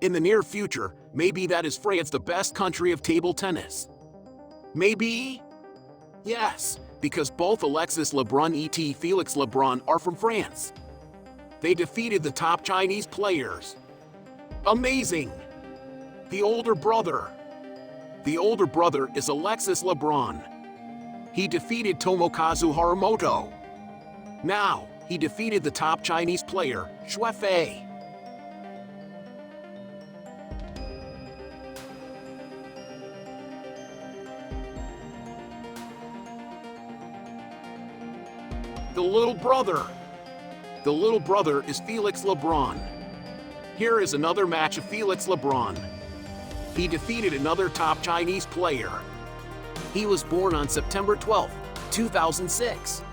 In the near future, maybe that is France the best country of table tennis. Maybe? Yes, because both Alexis Lebrun et Felix Lebrun are from France. They defeated the top Chinese players. Amazing! The older brother. The older brother is Alexis Lebrun. He defeated Tomokazu Haramoto. Now, he defeated the top Chinese player, Xue Fei. The little brother. The little brother is Felix Lebrun. Here is another match of Felix Lebrun. He defeated another top Chinese player. He was born on September 12, 2006.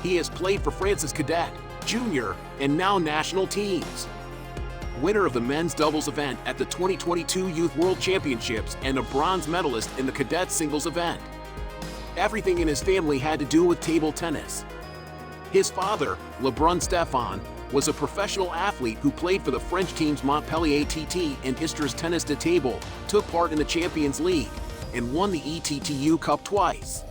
He has played for France's cadet, junior, and now national teams. Winner of the men's doubles event at the 2022 Youth World Championships and a bronze medalist in the cadet singles event. Everything in his family had to do with table tennis. His father, Lebrun Stéphane, was a professional athlete who played for the French teams Montpellier TT and Istres Tennis de Table, took part in the Champions League, and won the ETTU Cup twice.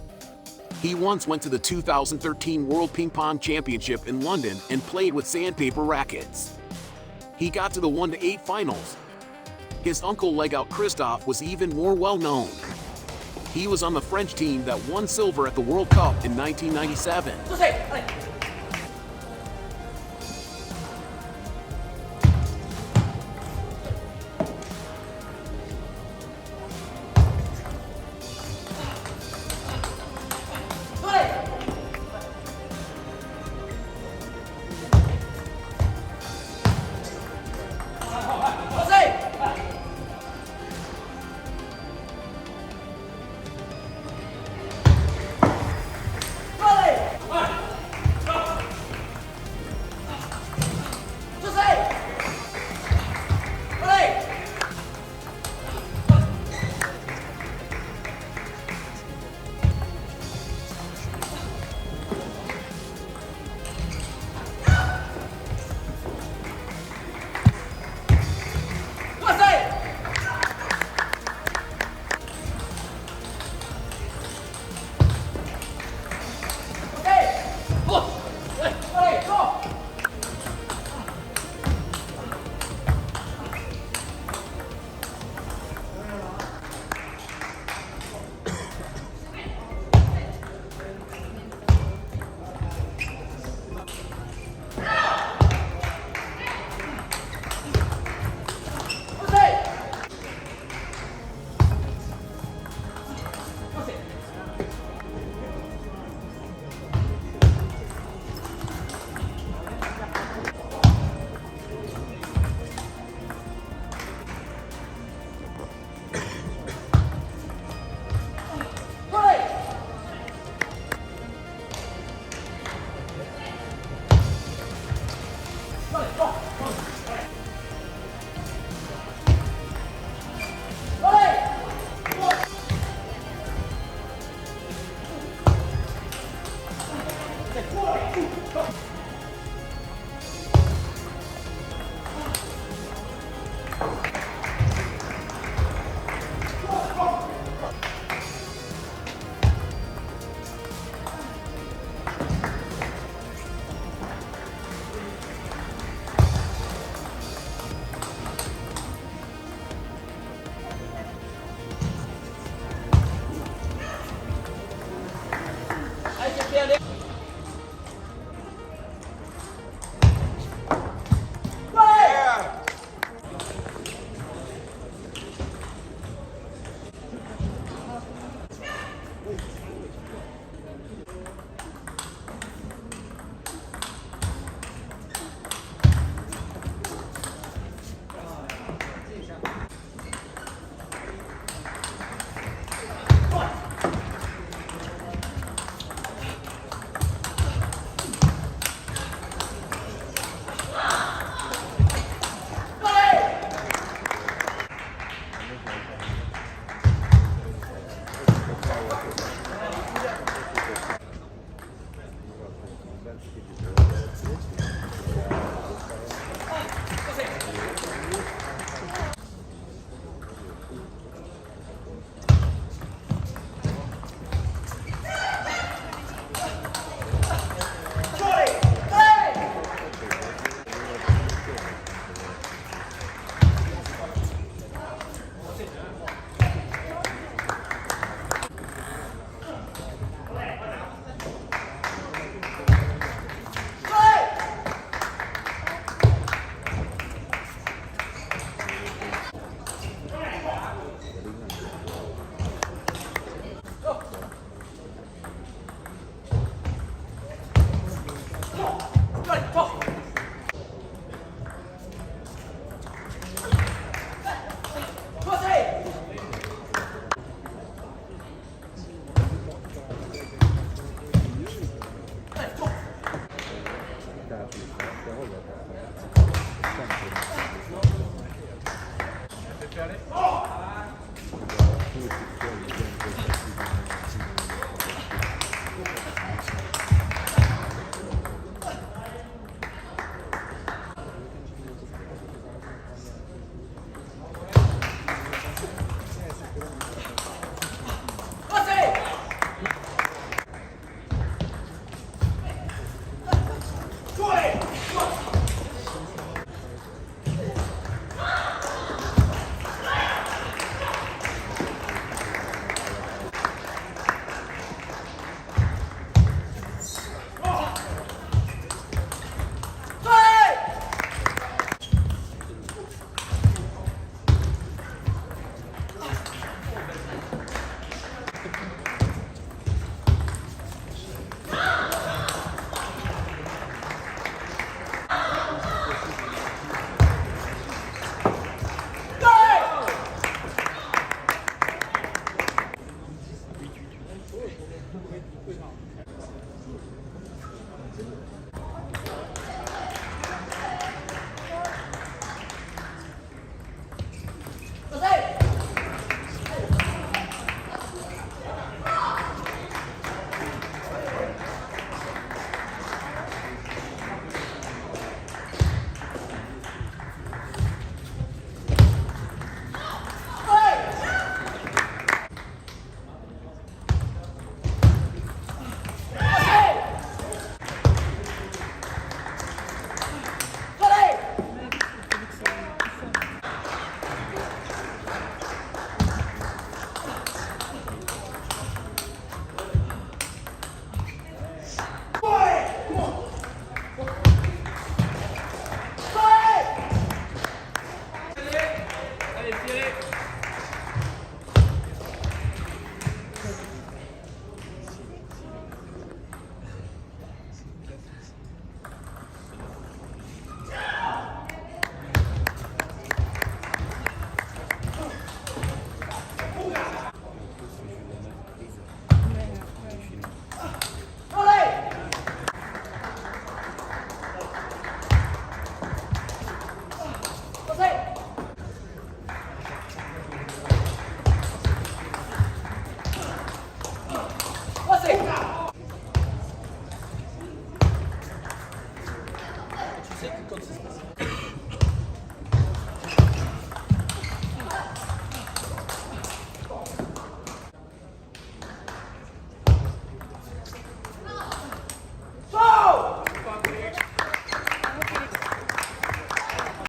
He once went to the 2013 World Ping Pong Championship in London and played with sandpaper rackets. He got to the 1-8 finals. His uncle Legout Christophe was even more well-known. He was on the French team that won silver at the World Cup in 1997.